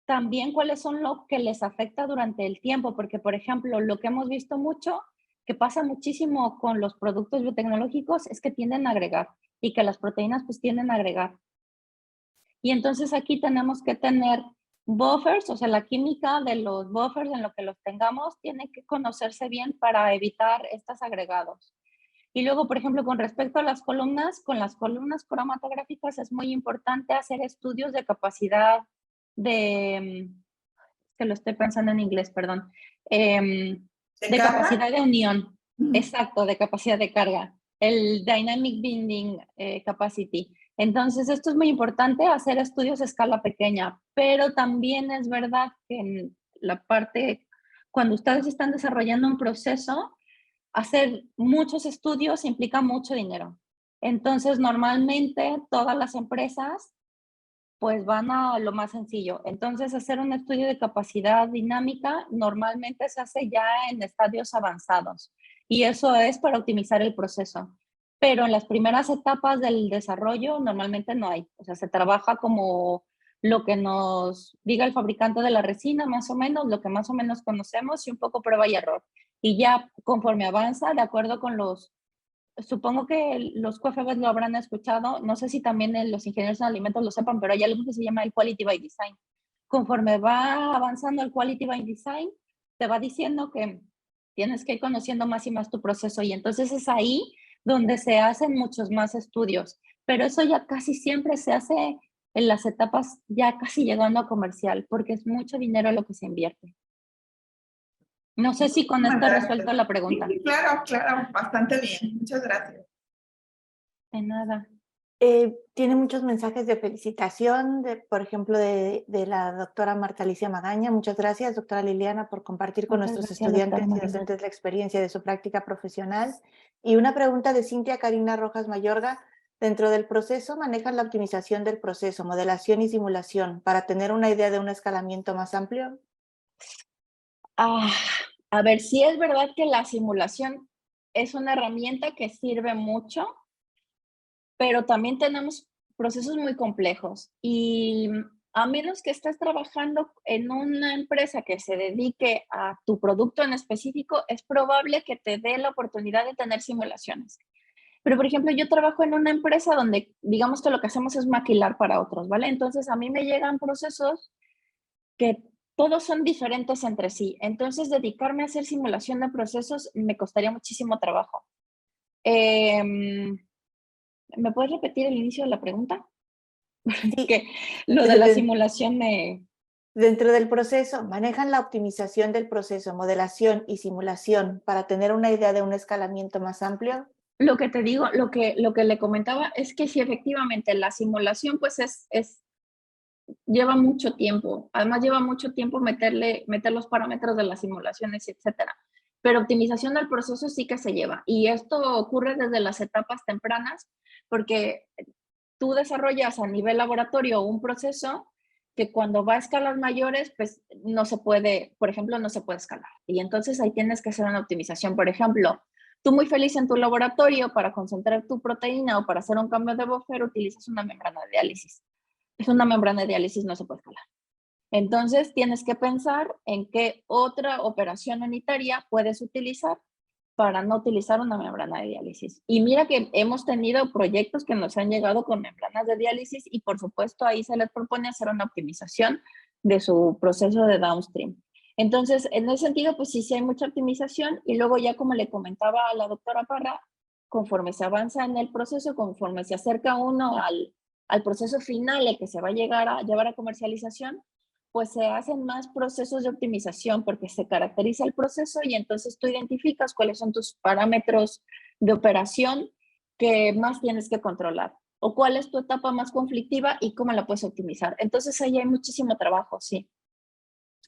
también cuáles son lo que les afecta durante el tiempo, porque por ejemplo, lo que hemos visto mucho que pasa muchísimo con los productos biotecnológicos es que tienden a agregar y que las proteínas pues tienden a agregar. Y entonces aquí tenemos que tener buffers, o sea, la química de los buffers en lo que los tengamos tiene que conocerse bien para evitar estos agregados. Y luego, por ejemplo, con respecto a las columnas, con las columnas cromatográficas es muy importante hacer estudios de capacidad de, que lo estoy pensando en inglés, perdón, de capacidad de unión, exacto, de capacidad de carga, el Dynamic Binding Capacity. Entonces, esto es muy importante, hacer estudios a escala pequeña, pero también es verdad que en la parte, cuando ustedes están desarrollando un proceso, hacer muchos estudios implica mucho dinero. Entonces, normalmente todas las empresas pues van a lo más sencillo. Entonces, hacer un estudio de capacidad dinámica normalmente se hace ya en estadios avanzados y eso es para optimizar el proceso. Pero en las primeras etapas del desarrollo normalmente no hay. O sea, se trabaja como lo que nos diga el fabricante de la resina, más o menos, lo que más o menos conocemos y un poco prueba y error. Y ya conforme avanza, de acuerdo con supongo que los QFBs lo habrán escuchado, no sé si también los ingenieros en alimentos lo sepan, pero hay algo que se llama el Quality by Design. Conforme va avanzando el Quality by Design, te va diciendo que tienes que ir conociendo más y más tu proceso y entonces es ahí donde se hacen muchos más estudios, pero eso ya casi siempre se hace en las etapas ya casi llegando a comercial, porque es mucho dinero lo que se invierte. No sé si con esto he resuelto la pregunta. Sí, claro, claro, bastante bien. Muchas gracias. De nada. Tiene muchos mensajes de felicitación, por ejemplo, de la doctora Marta Alicia Magaña. Muchas gracias, doctora Liliana, por compartir con nuestros estudiantes y docentes la experiencia de su práctica profesional. Y una pregunta de Cintia Karina Rojas Mayorga. Dentro del proceso, manejan la optimización del proceso, modelación y simulación, para tener una idea de un escalamiento más amplio. A ver, sí es verdad que la simulación es una herramienta que sirve mucho, pero también tenemos procesos muy complejos y a menos que estés trabajando en una empresa que se dedique a tu producto en específico, es probable que te dé la oportunidad de tener simulaciones. Pero, por ejemplo, yo trabajo en una empresa donde, digamos que lo que hacemos es maquilar para otros, ¿vale? Entonces, a mí me llegan procesos que todos son diferentes entre sí. Entonces, dedicarme a hacer simulación de procesos me costaría muchísimo trabajo. ¿Me puedes repetir el inicio de la pregunta? Sí. Que lo de la simulación me... Dentro del proceso, manejan la optimización del proceso, modelación y simulación para tener una idea de un escalamiento más amplio. Lo que te digo, lo que le comentaba es que sí, efectivamente, la simulación pues lleva mucho tiempo. Además, lleva mucho tiempo meter los parámetros de las simulaciones, etcétera. Pero optimización del proceso sí que se lleva. Y esto ocurre desde las etapas tempranas, porque tú desarrollas a nivel laboratorio un proceso que cuando va a escalas mayores, pues no se puede, por ejemplo, no se puede escalar. Y entonces ahí tienes que hacer una optimización. Por ejemplo, tú muy feliz en tu laboratorio para concentrar tu proteína o para hacer un cambio de buffer, utilizas una membrana de diálisis. es una membrana de diálisis, no se puede jalar. Entonces, tienes que pensar en qué otra operación unitaria puedes utilizar para no utilizar una membrana de diálisis. Y mira que hemos tenido proyectos que nos han llegado con membranas de diálisis y por supuesto ahí se les propone hacer una optimización de su proceso de downstream. Entonces, en ese sentido, pues sí hay mucha optimización y luego ya como le comentaba a la doctora Parra, conforme se avanza en el proceso, conforme se acerca uno al proceso final, el que se va a llevar a comercialización, pues se hacen más procesos de optimización porque se caracteriza el proceso y entonces tú identificas cuáles son tus parámetros de operación que más tienes que controlar o cuál es tu etapa más conflictiva y cómo la puedes optimizar. Entonces ahí hay muchísimo trabajo, sí.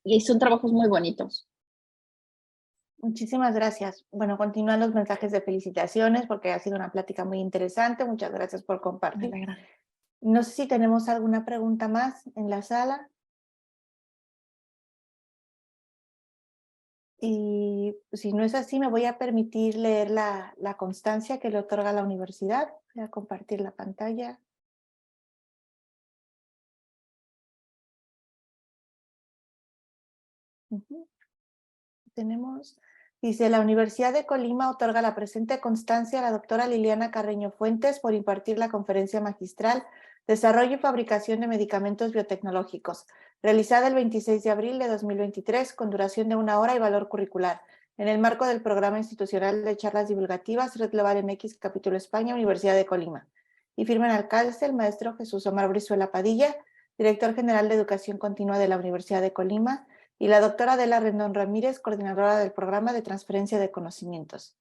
Y son trabajos muy bonitos. Muchísimas gracias. Bueno, continúan los mensajes de felicitaciones porque ha sido una plática muy interesante. Muchas gracias por compartir. No sé si tenemos alguna pregunta más en la sala. Y si no es así, me voy a permitir leer la constancia que le otorga la universidad. Voy a compartir la pantalla. Tenemos, dice, la Universidad de Colima otorga la presente constancia a la doctora Liliana Carreño Fuentes por impartir la conferencia magistral Desarrollo y fabricación de medicamentos biotecnológicos, realizada el 26 de abril de 2023 con duración de 1 hora y valor curricular, en el marco del Programa Institucional de Charlas Divulgativas Red Global MX Capítulo España, Universidad de Colima. Y firman al calce el maestro Jesús Omar Brizuela Padilla, director general de Educación Continua de la Universidad de Colima, y la doctora Adela Rendón Ramírez, coordinadora del Programa de Transferencia de Conocimientos.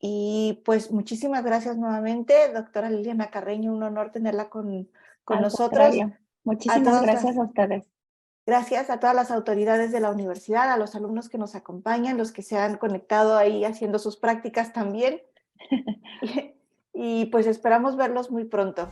Y pues muchísimas gracias nuevamente, doctora Liliana Carreño, un honor tenerla con nosotros. Muchísimas gracias a ustedes. Gracias a todas las autoridades de la universidad, a los alumnos que nos acompañan, los que se han conectado ahí haciendo sus prácticas también. Y pues esperamos verlos muy pronto.